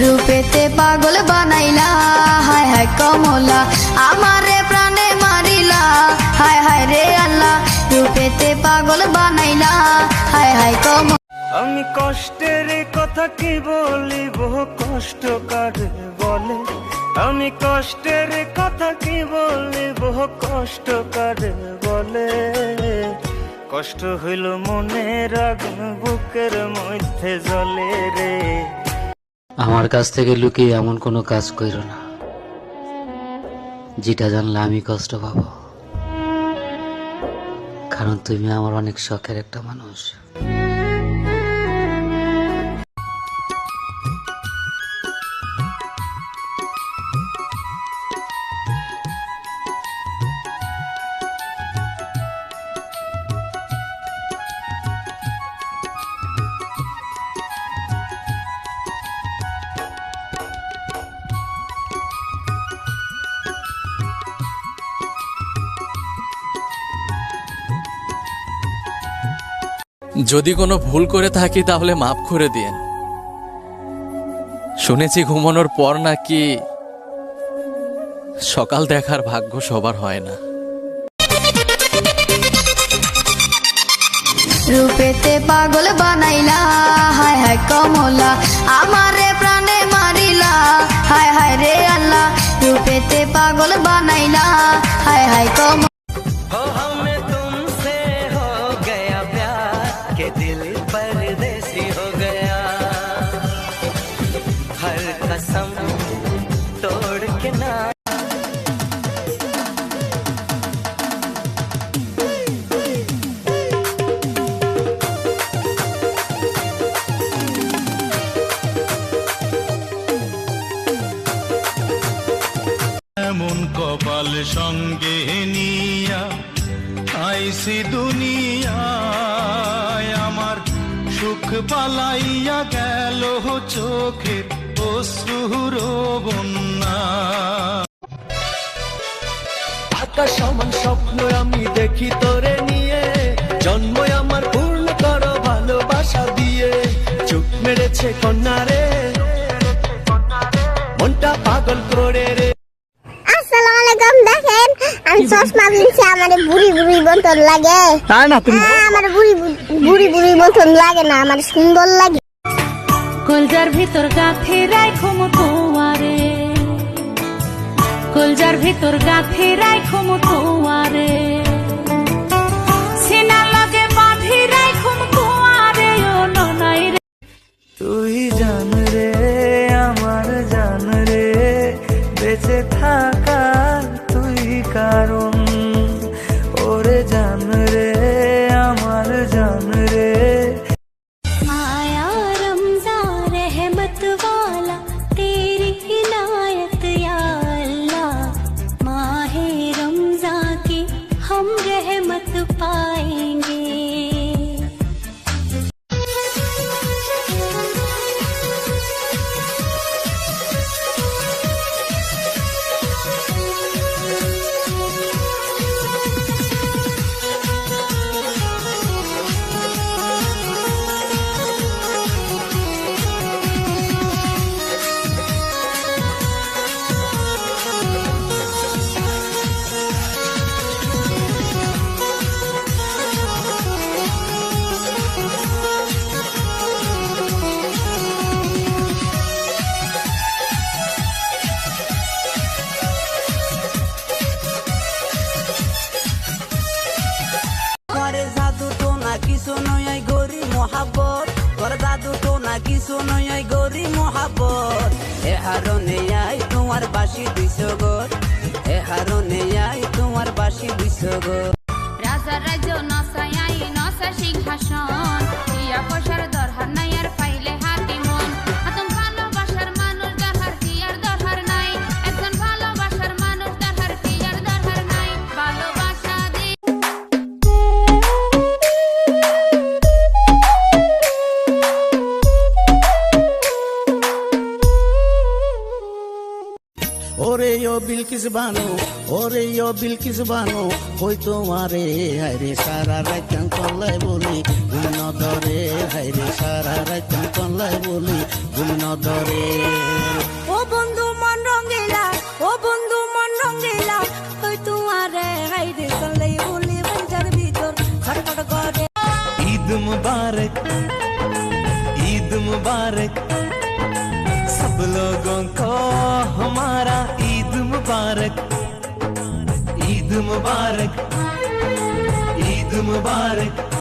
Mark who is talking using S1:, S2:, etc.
S1: রূপেতে পাগল বানাইলা হায় হায় কমলা আমারে প্রাণে মারিলা হায় হায় রে আল্লাহ রূপেতে পাগল বানাইলা হায় হায় কমলা।
S2: আমি কষ্টের কথা কি বলিব কষ্ট কারে বলে, আমি কষ্টের কথা কি বলিব কষ্ট কারে বলে, কষ্ট হইল মনের আগুন বুকের মধ্যে জ্বলে রে।
S3: আমার কাছ থেকে লুকিয়ে এমন কোনো কাজ কইরো না যেটা জানলে আমি কষ্ট পাবো, কারণ তুমি আমার অনেক শখের একটা মানুষ।
S4: যদি কোনো ভুল করে থাকি তাহলে মাফ করে দিন। শুনেছি ঘুমানোর পর নাকি সকাল দেখার ভাগ্য সবার হয় না।
S1: রূপেতে পাগল বানাইলা হায় হায় কমলা আমারে প্রাণে মারিলা হায় হায় রে আল্লাহ রূপেতে পাগল বানাইলা হায় হায় কমলা।
S2: हो हमें तुमसे हो गया प्यार के दिल परदेसी हो गया, हर कसम तोड़ के ना।
S5: এমন কপাল সঙ্গে নিয়া আইসি দুনিয়ায়, আমার সুখ পালাইয়া গেল চোখের অশ্রুর বন্যা।
S2: আকাশ সমান স্বপ্ন আমি দেখি তোরে নিয়ে, জন্ম আমার পূর্ণ করো ভালোবাসা দিয়ে। চোখ মেরেছে কন্যা রে, মনটা পাগল করে রে।
S6: আসসালামু আলাইকুম। দেখেন আমি চশমা কিনছি, আমার বুড়ি বুড়ি মতন লাগে। তাই না? তুমি আমার বুড়ি বুড়ি মতন লাগে না, আমার সুন্দর লাগে।
S7: কলজার ভিতর গাথে রাখো মতোয়ারে, কলজার ভিতর গাথে রাখো মতোয়ারে, সিনা লাগে বাঁধি রাখো মতোয়ারে ও ননাই রে।
S2: তুই জান রে আমার জান রে, বেঁচে থাকার তুই কারণ, ওরে জান রে আমার জান রে।
S6: आया रमज़ान रहमत वाला तेरी इनायत या अल्लाह, माहे रमज़ान की हम रहमत पाएंगे।
S8: করে জাদু তো না কিছু নয় গরি মোহাব্বত, করে জাদু তো না কিছু নয় গরি মোহাব্বত। এ হারনে আই তোমার বাসি দিছ গর, এ হারনে আই তোমার বাসি দিছ গর।
S7: রাজা রাজ্য নসাই নসা সিংহাসন, ইয়া পয়সার দরকার নাই আর পাইলে হাতি মন। আতম ভালোবাসার মানুষ দরকার কি আর দরকার নাই, একজন ভালোবাসার মানুষ দরকার কি আর দরকার নাই। ভালোবাসা দি
S2: ওরে ও
S9: বিলকিস বানো ওরে ও বিলকিস বানো কই তোমারে হাইরে সারা রাত কল্লাই বলি ঘুম ন ধরে হাইরে সারা রাত কল্লাই বলি ঘুম ন ধরে
S6: ও বন্ধু মন রঙ্গিলা ও বন্ধু মন রঙ্গিলা ওই তোমারে হাইরে চলে বলি বাজার ভিতর ছটফট করে
S2: ঈদ मुबारक ईद मुबारक सब लोगों को हमारा ईद मुबारक ईद मुबारक ईद मुबारक